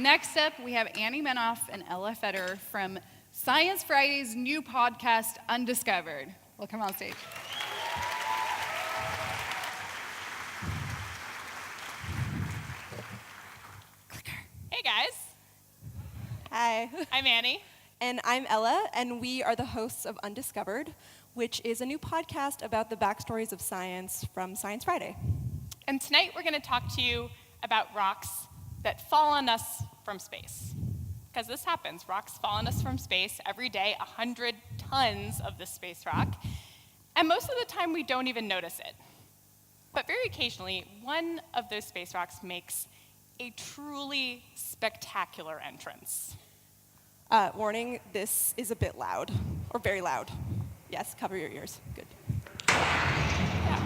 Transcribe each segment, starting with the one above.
Next up, we have Annie Menoff and Ella Federer from Science Friday's new podcast, Undiscovered. Welcome on stage. Hey guys. Hi. I'm Annie. And I'm Ella, and we are the hosts of Undiscovered, which is a new podcast about the backstories of science from Science Friday. And tonight we're going to talk to you about rocks that fall on us from space. Because this happens. Rocks fall on us from space every day, 100 tons of this space rock. And most of the time we don't even notice it. But very occasionally, one of those space rocks makes a truly spectacular entrance. Warning, this is a bit loud, or very loud. Yes, cover your ears. Good. Yeah.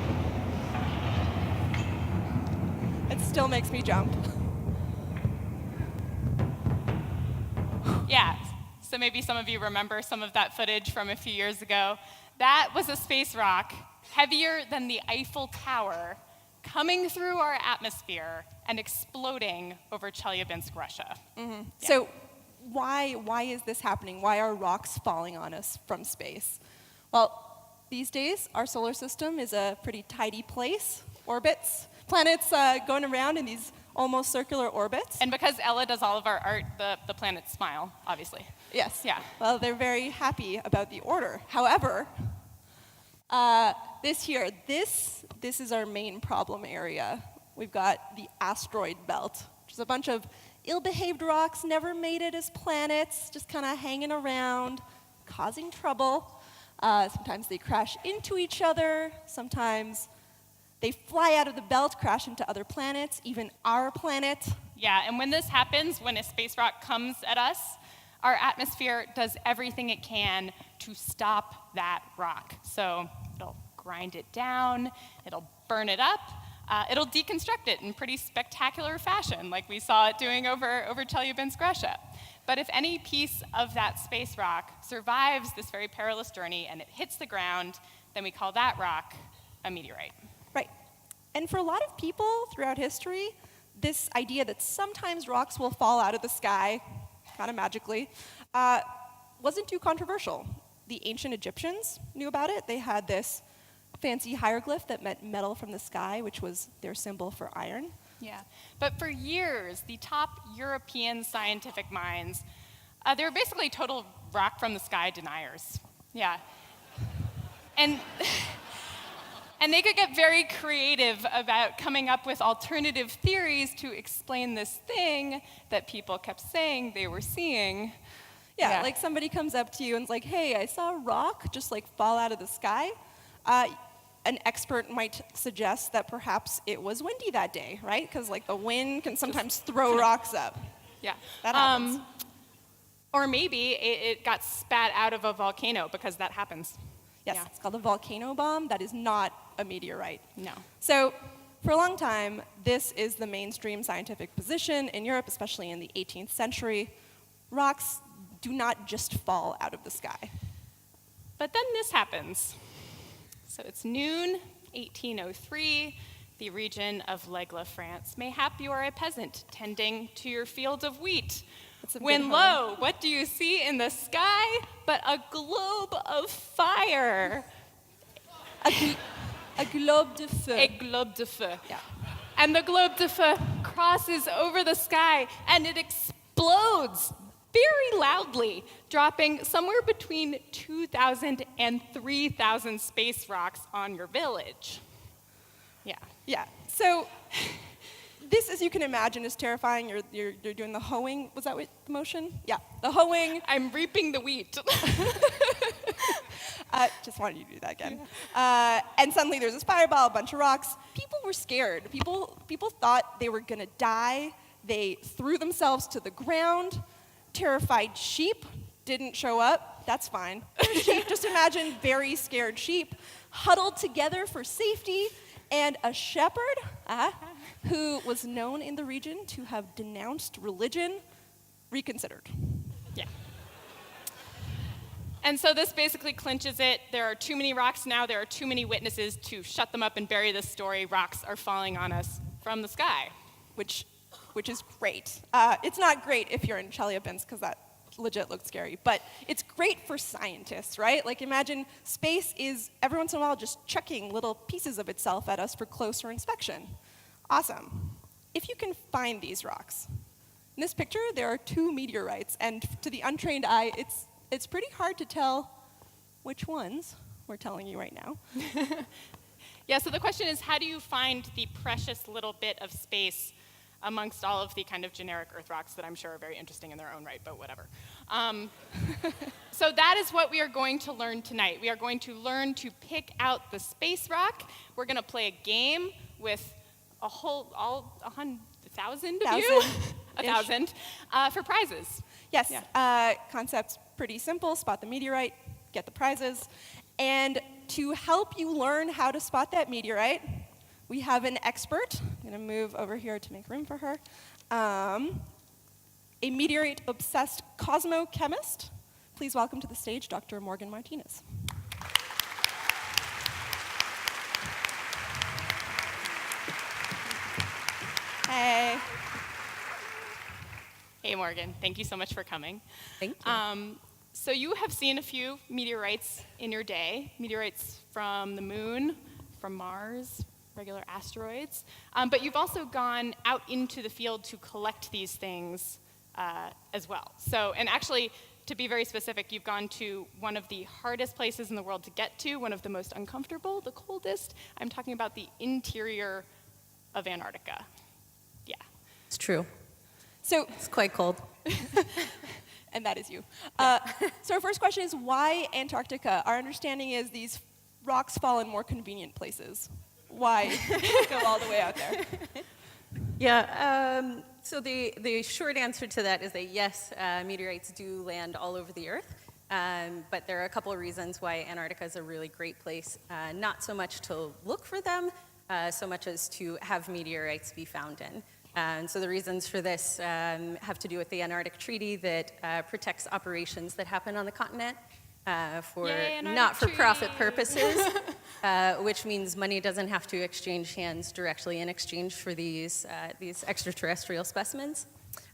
It still makes me jump. Yeah, so maybe some of you remember some of that footage from a few years ago. That was a space rock heavier than the Eiffel Tower coming through our atmosphere and exploding over Chelyabinsk, Russia. Mm-hmm. Yeah. So why is this happening? Why are rocks falling on us from space? Well, these days, our solar system is a pretty tidy place. Orbits, planets going around in these almost circular orbits. And because Ella does all of our art, the planets smile, obviously. Yes. Yeah. Well, they're very happy about the order. However, this is our main problem area. We've got the asteroid belt, which is a bunch of ill-behaved rocks, never made it as planets, just kind of hanging around, causing trouble. Sometimes they crash into each other. Sometimes they fly out of the belt, crash into other planets, even our planet. Yeah, and when this happens, when a space rock comes at us, our atmosphere does everything it can to stop that rock. So it'll grind it down, it'll burn it up, it'll deconstruct it in pretty spectacular fashion, like we saw it doing over Chelyabinsk, Russia. But if any piece of that space rock survives this very perilous journey and it hits the ground, then we call that rock a meteorite. Right. And for a lot of people throughout history, this idea that sometimes rocks will fall out of the sky, kind of magically, wasn't too controversial. The ancient Egyptians knew about it. They had this fancy hieroglyph that meant metal from the sky, which was their symbol for iron. Yeah, but for years, the top European scientific minds, they were basically total rock from the sky deniers. Yeah. And they could get very creative about coming up with alternative theories to explain this thing that people kept saying they were seeing. Yeah, like somebody comes up to you and is like, hey, I saw a rock just like fall out of the sky. An expert might suggest that perhaps it was windy that day, right? Because like the wind can sometimes throw rocks up. Yeah. That happens. Or maybe it got spat out of a volcano, because that happens. Yes, Yeah. it's called a volcano bomb. That is not a meteorite. No. So for a long time, this is the mainstream scientific position in Europe, especially in the 18th century. Rocks do not just fall out of the sky. But then this happens. So it's noon, 1803, the region of l'Aigle, France. Mayhap you are a peasant tending to your field of wheat. When lo, what do you see in the sky but a globe of fire? A globe de feu. A globe de feu. Yeah. And the globe de feu crosses over the sky and it explodes very loudly, dropping somewhere between 2,000 and 3,000 space rocks on your village. Yeah. Yeah. So this, as you can imagine, is terrifying. You're doing the hoeing. Was that what the motion? Yeah. The hoeing. I'm reaping the wheat. Just wanted you to do that again. And suddenly there's this fireball, a bunch of rocks. People were scared. People thought they were gonna die. They threw themselves to the ground. Terrified sheep didn't show up. That's fine. Sheep, just imagine very scared sheep huddled together for safety, and a shepherd who was known in the region to have denounced religion reconsidered. Yeah. And so this basically clinches it. There are too many rocks now. There are too many witnesses to shut them up and bury this story. Rocks are falling on us from the sky. Which which is great. It's not great if you're in Chelyabinsk, because that legit looked scary, but it's great for scientists, right? Like imagine space is every once in a while just chucking little pieces of itself at us for closer inspection. Awesome. If you can find these rocks. In this picture, there are 2 meteorites, and to the untrained eye, it's pretty hard to tell which ones we're telling you right now. Yeah, so the question is, how do you find the precious little bit of space amongst all of the kind of generic Earth rocks that I'm sure are very interesting in their own right, but whatever. So that is what we are going to learn tonight. We are going to learn to pick out the space rock. We're going to play a game with all 1,000 of you? 1,000 for prizes. Yes, Yeah. Concept's pretty simple. Spot the meteorite, get the prizes. And to help you learn how to spot that meteorite, we have an expert. I'm going to move over here to make room for her. A meteorite-obsessed cosmochemist. Please welcome to the stage Dr. Morgan Martinez. Hey. Hey, Morgan. Thank you so much for coming. Thank you. So you have seen a few meteorites in your day, meteorites from the moon, from Mars, regular asteroids. But you've also gone out into the field to collect these things as well. So, and actually, to be very specific, you've gone to one of the hardest places in the world to get to, one of the most uncomfortable, the coldest. I'm talking about the interior of Antarctica. Yeah. It's true. So, It's quite cold. and that is you. So our first question is, why Antarctica? Our understanding is these rocks fall in more convenient places. Why go all the way out there? Yeah, so the short answer to that is that yes, meteorites do land all over the Earth, but there are a couple of reasons why Antarctica is a really great place, not so much to look for them, so much as to have meteorites be found in. And so the reasons for this have to do with the Antarctic Treaty that protects operations that happen on the continent for Yay, Antarctic not-for-profit Treaty. purposes, which means money doesn't have to exchange hands directly in exchange for these extraterrestrial specimens.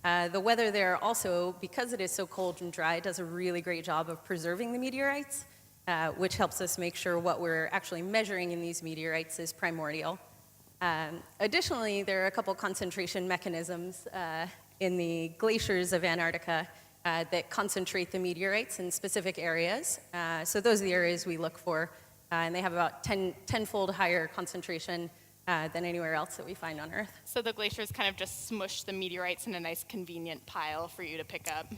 The weather there also, because it is so cold and dry, does a really great job of preserving the meteorites, which helps us make sure what we're actually measuring in these meteorites is primordial. Additionally, there are a couple concentration mechanisms in the glaciers of Antarctica that concentrate the meteorites in specific areas. So those are the areas we look for, and they have about 10-fold higher concentration than anywhere else that we find on Earth. So the glaciers kind of just smush the meteorites in a nice convenient pile for you to pick up.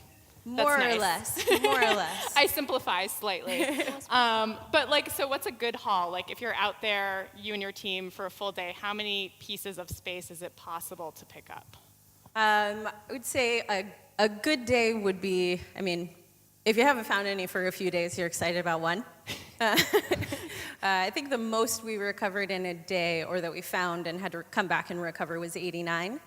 More or That's less, more or less. I simplify slightly. But like, so what's a good haul? Like if you're out there, you and your team for a full day, how many pieces of space is it possible to pick up? I would say a good day would be, I mean, if you haven't found any for a few days, you're excited about one. I think the most we recovered in a day, or that we found and had to come back and recover, was 89.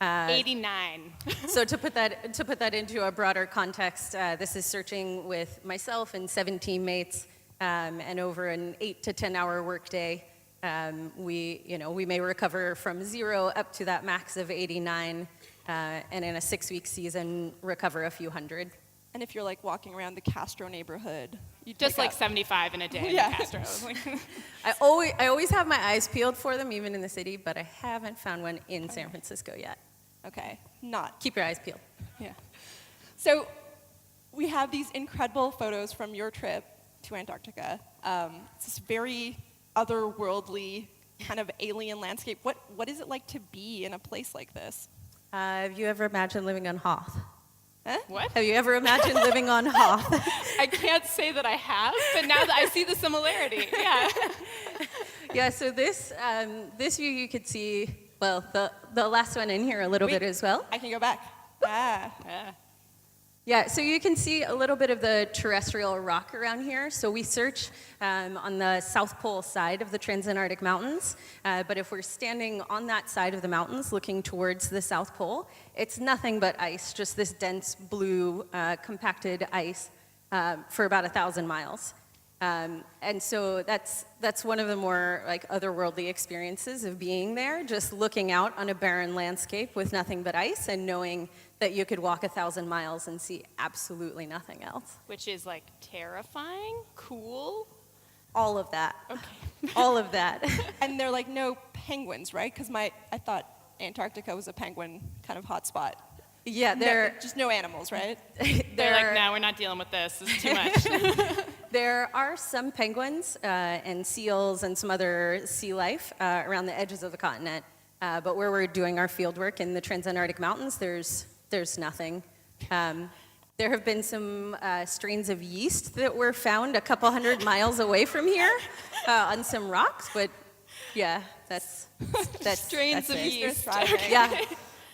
89. So to put that into a broader context, this is searching with myself and 7 teammates, and over an 8 to 10 hour workday, we may recover from 0 up to that max of 89, and in a 6-week season, recover a few hundred. And if you're like walking around the Castro neighborhood, you Just like up 75 in a day Yeah. in Castro. I always have my eyes peeled for them, even in the city, but I haven't found one in San Francisco yet. Okay, not. Keep your eyes peeled. Yeah. So we have these incredible photos from your trip to Antarctica. It's this very otherworldly kind of alien landscape. What is it like to be in a place like this? Have you ever imagined living on Hoth? Huh? What? Have you ever imagined living on Hoth? I can't say that I have, but now that I see the similarity, yeah. Yeah, so this view you could see, well, the last one in here a little Wait. bit as well. I can go back. Ah. Yeah. Yeah, so you can see a little bit of the terrestrial rock around here. So we search on the South Pole side of the Transantarctic Mountains, but if we're standing on that side of the mountains looking towards the South Pole, it's nothing but ice, just this dense blue compacted ice for about 1,000 miles. And so that's one of the more like otherworldly experiences of being there, just looking out on a barren landscape with nothing but ice and knowing that you could walk 1,000 miles and see absolutely nothing else. Which is like terrifying, cool. All of that. Okay. All of that. And they're like no penguins, right? Because I thought Antarctica was a penguin kind of hot spot. Yeah, they're just no animals, right? They're like, no, we're not dealing with this. This is too much. There are some penguins and seals and some other sea life around the edges of the continent, but where we're doing our field work in the Transantarctic Mountains, there's nothing. There have been some strains of yeast that were found a couple hundred miles away from here on some rocks, but yeah, that's Strains that's of it. yeast. They're thriving. Yeah,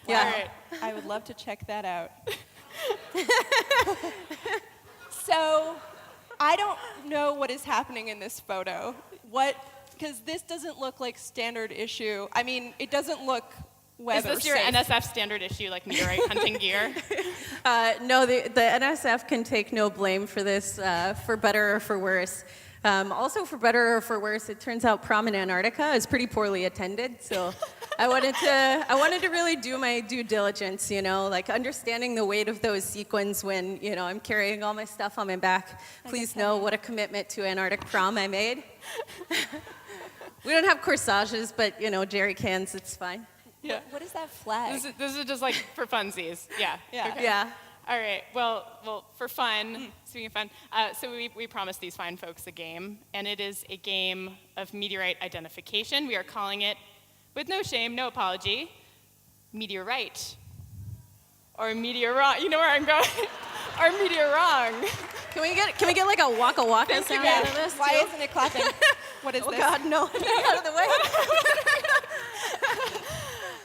yeah. All right. I would love to check that out. So, I don't know what is happening in this photo. Because this doesn't look like standard issue. I mean, it doesn't look weather Is this your safe. NSF standard issue, like meteorite hunting gear? No, the NSF can take no blame for this, for better or for worse. Also, for better or for worse, it turns out prom in Antarctica is pretty poorly attended. So, I wanted to really do my due diligence, like understanding the weight of those sequins when, I'm carrying all my stuff on my back. Please know what a commitment to Antarctic prom I made. We don't have corsages, but jerry cans, it's fine. Yeah. What is that flag? This is just like for funsies. Yeah. Yeah. Okay. Yeah. All right. Well, for fun, speaking of fun, so we promised these fine folks a game, and it is a game of meteorite identification. We are calling it, with no shame, no apology, meteorite. Or meteor wrong. You know where I'm going? Or meteor wrong. Can we get like a waka waka sound out of this? Why too? isn't it clapping? What is Oh this? God, no! Get out of the way.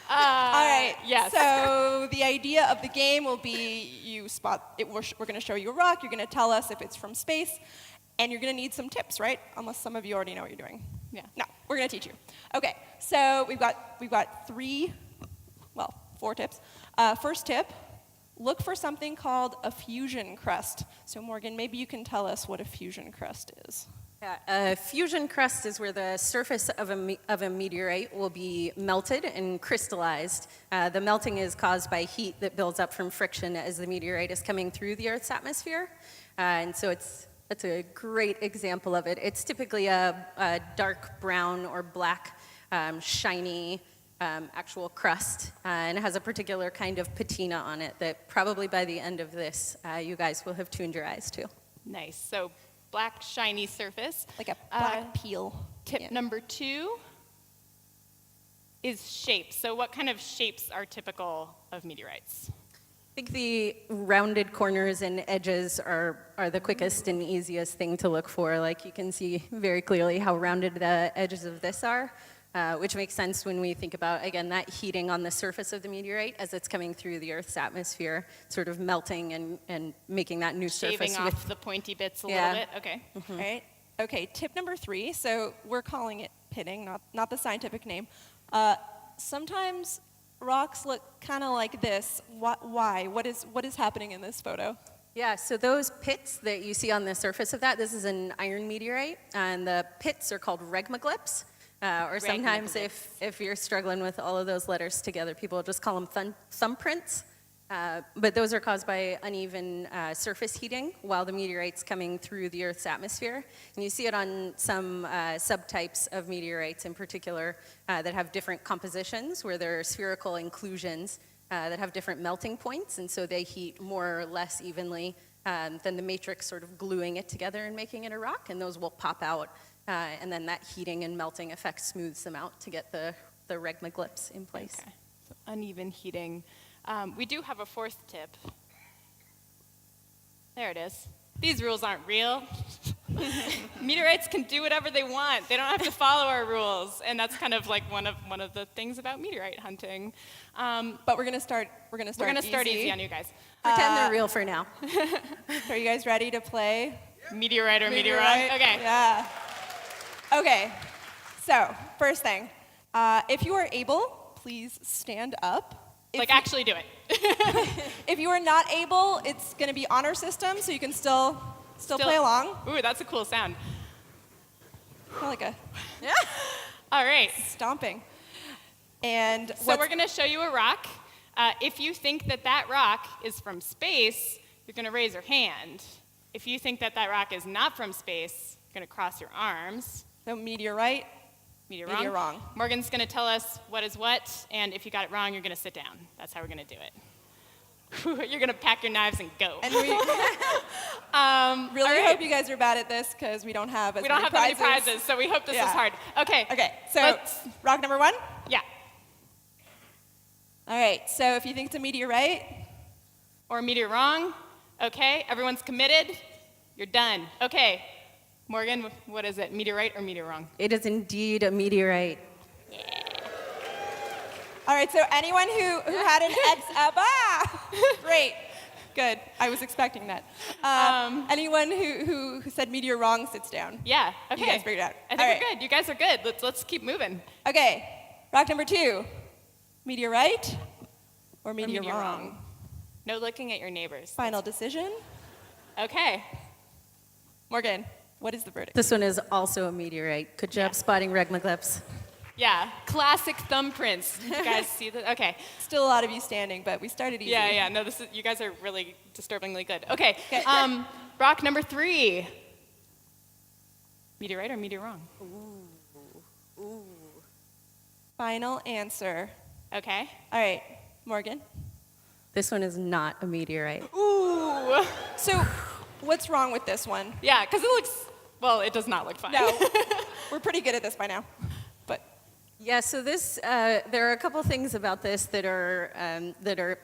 All right. Yes. So the idea of the game will be you spot it. We're going to show you a rock. You're going to tell us if it's from space, and you're going to need some tips, right? Unless some of you already know what you're doing. Yeah. No, we're going to teach you. Okay. So we've got 4 tips. First tip: look for something called a fusion crust. So Morgan, maybe you can tell us what a fusion crust is. Yeah, a fusion crust is where the surface of a meteorite will be melted and crystallized. The melting is caused by heat that builds up from friction as the meteorite is coming through the Earth's atmosphere. And so that's a great example of it. It's typically a dark brown or black, shiny actual crust, and it has a particular kind of patina on it that probably by the end of this, you guys will have tuned your eyes to. Nice. So black, shiny surface. Like a black peel. Tip Yeah. number 2 is shapes. So what kind of shapes are typical of meteorites? I think the rounded corners and edges are the quickest and easiest thing to look for. Like you can see very clearly how rounded the edges of this are, which makes sense when we think about, again, that heating on the surface of the meteorite as it's coming through the Earth's atmosphere, sort of melting and making that new Shaving surface off with. the pointy bits a Yeah. little bit. Okay. Right? Okay, tip number 3. So we're calling it pitting, not the scientific name. Sometimes rocks look kind of like this. Why? What is happening in this photo? Yeah, so those pits that you see on the surface of that, this is an iron meteorite, and the pits are called regmaglyphs. Or sometimes if you're struggling with all of those letters together, people just call them thumbprints. But those are caused by uneven surface heating while the meteorite's coming through the Earth's atmosphere. And you see it on some subtypes of meteorites in particular that have different compositions, where there are spherical inclusions that have different melting points, and so they heat more or less evenly than the matrix sort of gluing it together and making it a rock, and those will pop out. And then that heating and melting effect smooths them out to get the regmaglyphs in place. Okay. So uneven heating. We do have a 4th tip. There it is. These rules aren't real. Meteorites can do whatever they want. They don't have to follow our rules, and that's kind of like one of the things about meteorite hunting. But we're gonna start. We're gonna start easy on you guys. Pretend they're real for now. Are you guys ready to play? Meteorite or meteor wrong? Okay. Yeah. Okay. So first thing, if you are able, please stand up. Like actually do it. If you are not able, it's going to be honor system, so you can still Still play along. Ooh, that's a cool sound. Kind of like a All right. stomping. And So we're going to show you a rock. If you think that that rock is from space, you're going to raise your hand. If you think that that rock is not from space, you're going to cross your arms. so meteorite. Meteor wrong. Morgan's going to tell us what is what, and if you got it wrong, you're going to sit down. That's how we're going to do it. You're going to pack your knives and go. And we really all right. hope you guys are bad at this because we don't have as We don't have many that many prizes, so we hope this Yeah. is hard. Okay. Okay, so Let's- rock number 1. Yeah. All right, so if you think it's a meteorite, Or meteor wrong. Okay. Everyone's committed. You're done. Okay. Morgan, what is it? Meteorite or meteor wrong? It is indeed a meteorite. all right, so anyone who had an great, good. I was expecting that. Anyone who said meteor wrong sits down. Yeah. Okay. You guys figured it out. I think All we're right. good. You guys are good. Let's keep moving. Okay, rock number 2, meteorite or Or meteor wrong? No looking at your neighbors. Final decision. Okay. Morgan, what is the verdict? This one is also a meteorite. Good job Yeah. spotting regmaglyphs. Yeah. Classic thumbprints. You guys see that? Okay. Still a lot of you standing, but we started easy. Yeah. No, you guys are really disturbingly good. Okay. Okay. Rock number 3. Meteorite or meteor wrong? Final answer. Okay. All right, Morgan. This one is not a meteorite. Ooh. So, what's wrong with this one? Yeah, because it looks, well, it does not look fine. No, we're pretty good at this by now. But Yeah, so this, there are a couple things about this that are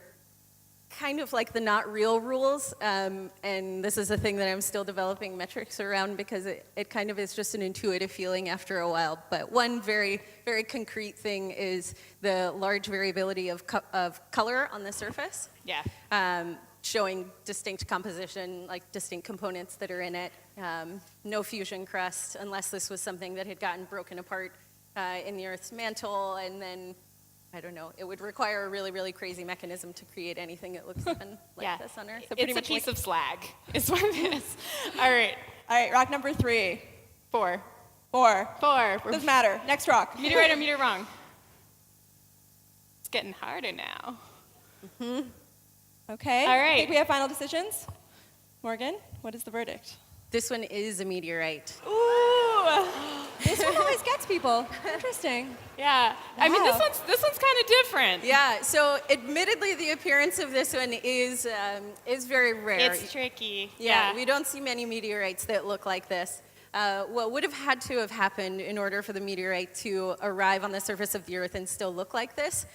kind of like the not real rules, and this is a thing that I'm still developing metrics around because it kind of is just an intuitive feeling after a while. But one very, very concrete thing is the large variability of color on the surface, Yeah. showing distinct composition, like distinct components that are in it. No fusion crust, unless this was something that had gotten broken apart in the Earth's mantle, and then, I don't know, it would require a really, really crazy mechanism to create anything that looks even like Yeah. this on Earth. So pretty It's a much piece of slag, is what it is. All right. all right, rock number 3, 4. 4. 4. Doesn't matter. Next rock. Meteorite or meteor wrong? It's getting harder now. Okay. All right. I think we have final decisions. Morgan, what is the verdict? This one is a meteorite. Ooh. This one always gets people. Interesting. Yeah. I mean, Wow. this one's kind of different. Yeah, so admittedly, the appearance of this one is very rare. It's tricky. Yeah, we don't see many meteorites that look like this. What would have had to have happened in order for the meteorite to arrive on the surface of the Earth and still look like this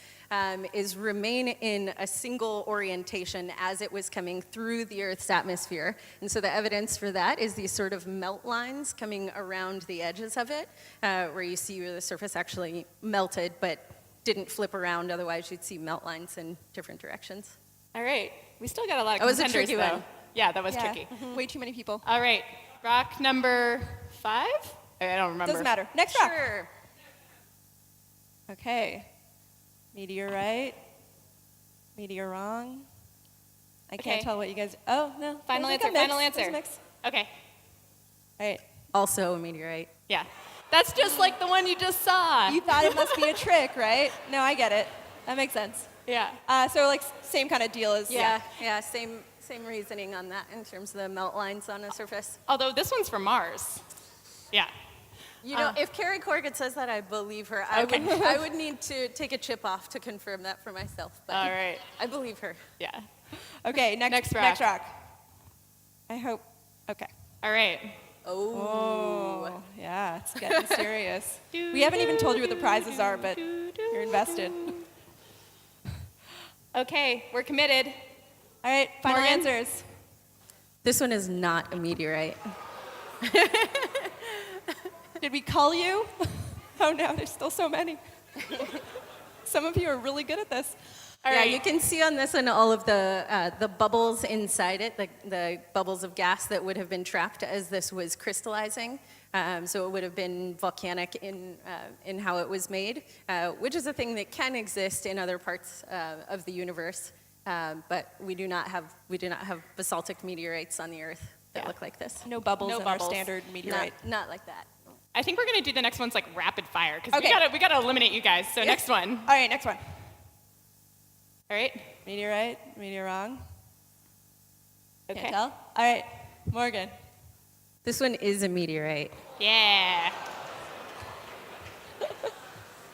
is remain in a single orientation as it was coming through the Earth's atmosphere. And so the evidence for that is these sort of melt lines coming around the edges of it, where you see where the surface actually melted but didn't flip around, otherwise you'd see melt lines in different directions. All right. We still got a lot of That was a contenders, tricky though. one. Yeah, that was Yeah. tricky. Way too many people. All right. Rock number 5? I don't remember. Doesn't matter. Next rock. Sure. Okay. Meteorite. Meteor wrong. I Okay. can't tell what you guys. Oh no. Final There's like answer. a Final mix. There's answer. a mix. Okay. All right. Also a meteorite. Yeah. That's just like the one you just saw. You thought it must be a trick, right? No, I get it. That makes sense. Yeah. So like same kind of deal as Yeah, same reasoning on that in terms of the melt lines on the surface. Although this one's from Mars. Yeah. You know, if Carrie Corrigan says that, I believe her. I would need to take a chip off to confirm that for myself. But All right. I believe her. Yeah. Okay. Next rock. I hope. Okay. All right. Oh, yeah, it's getting serious. We haven't even told you what the prizes are, but you're invested. Okay, we're committed. All right, final Morgan? answers. This one is not a meteorite. Did we call you? Oh no, there's still so many. Some of you are really good at this. All yeah, right. you can see on this one all of the bubbles inside it, the bubbles of gas that would have been trapped as this was crystallizing. So it would have been volcanic in how it was made, which is a thing that can exist in other parts of the universe, but we do not have basaltic meteorites on the Earth that Yeah. look like this. No bubbles No in bubbles. our standard meteorite. Not like that. I think we're gonna do the next ones like rapid fire because Okay. we gotta eliminate you guys. So next one. All right, next one. All right. Meteorite, meteor wrong. Okay. Can't tell. All right, Morgan. This one is a meteorite. Yeah.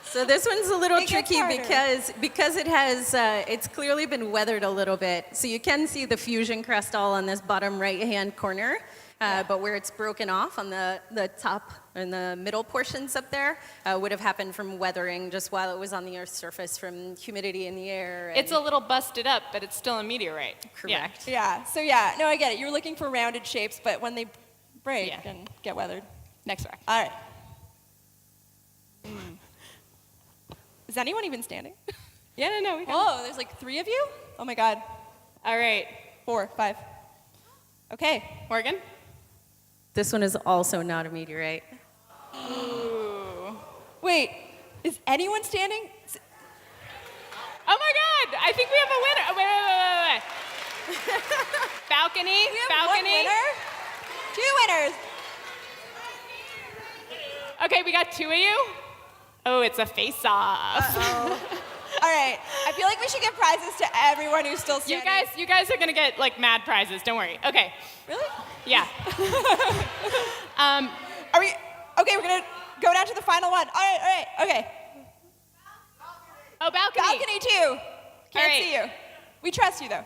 So this one's a little It gets tricky harder. because it has it's clearly been weathered a little bit. So you can see the fusion crust all on this bottom right-hand corner, but where it's broken off on the top and the middle portions up there would have happened from weathering just while it was on the Earth's surface from humidity in the air. And It's a little busted up, but it's still a meteorite. correct. Yeah, so yeah, no, I get it. You're looking for rounded shapes, but when they break Yeah. and get weathered. Next rock. All right. Is anyone even standing? Yeah, no, we got Oh, there's like 3 of you? Oh my God. All right. 4, 5. Okay. Morgan? This one is also not a meteorite. Ooh. Wait, is anyone standing? Oh my God! I think we have a winner. Oh, wait. Balcony? We have Balcony? 1 winner? 2 winners. Okay, we got 2 of you? Oh, it's a face-off. All right. I feel like we should give prizes to everyone who's still You standing. guys are gonna get like mad prizes. Don't worry. Okay. Really? Yeah. Are we? Okay, we're gonna go down to the final one. All right. Okay. Oh, balcony. Balcony 2. Can't right. see you. We trust you though.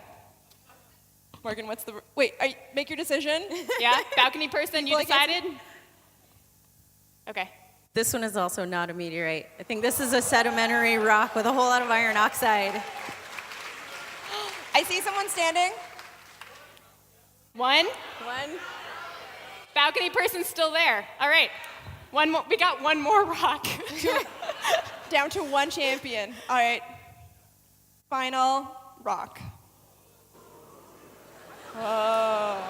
Morgan, what's the? Wait. Make your decision. Yeah. Balcony person. You People against decided. Okay. This one is also not a meteorite. I think this is a sedimentary rock with a whole lot of iron oxide. I see someone standing. One. One. Balcony person's still there. All right. One more. We got one more rock. Down to 1 champion. All right. Final rock. Oh.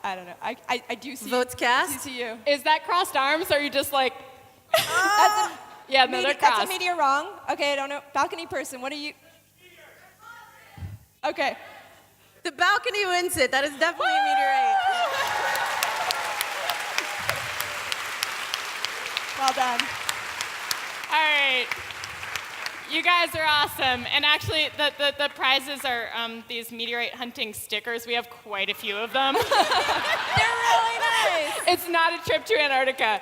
I don't know. I do see. Votes cast? See you. Is that crossed arms? Or are you just like? That's a, Yeah, no, they're that's crossed. a meteor wrong. Okay, I don't know. Balcony person, what are you? Okay. The balcony wins it. That is definitely a meteorite. Well done. All right. You guys are awesome. And actually, the prizes are these meteorite hunting stickers. We have quite a few of them. They're really nice. It's not a trip to Antarctica.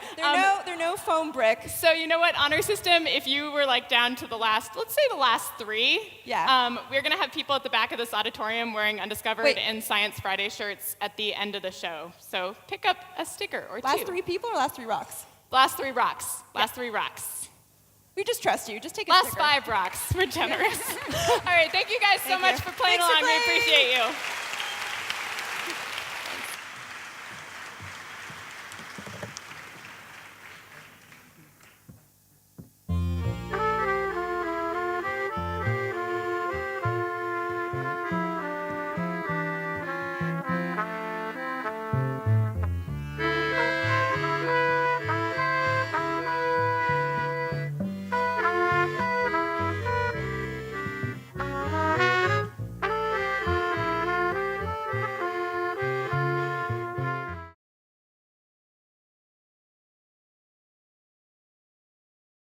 They're no foam bricks. So you know what, honor system, if you were like down to the last, let's say the last 3, Yeah. we're gonna have people at the back of this auditorium wearing Undiscovered Wait. and Science Friday shirts at the end of the show. So pick up a sticker or 2. Last 3 people or last 3 rocks? Last 3 rocks. Last 3 rocks. We just trust you. Just take a Last sticker. 5 rocks. We're generous. All right, thank you guys so Thank much you. for playing Thanks for along. We playing. appreciate you.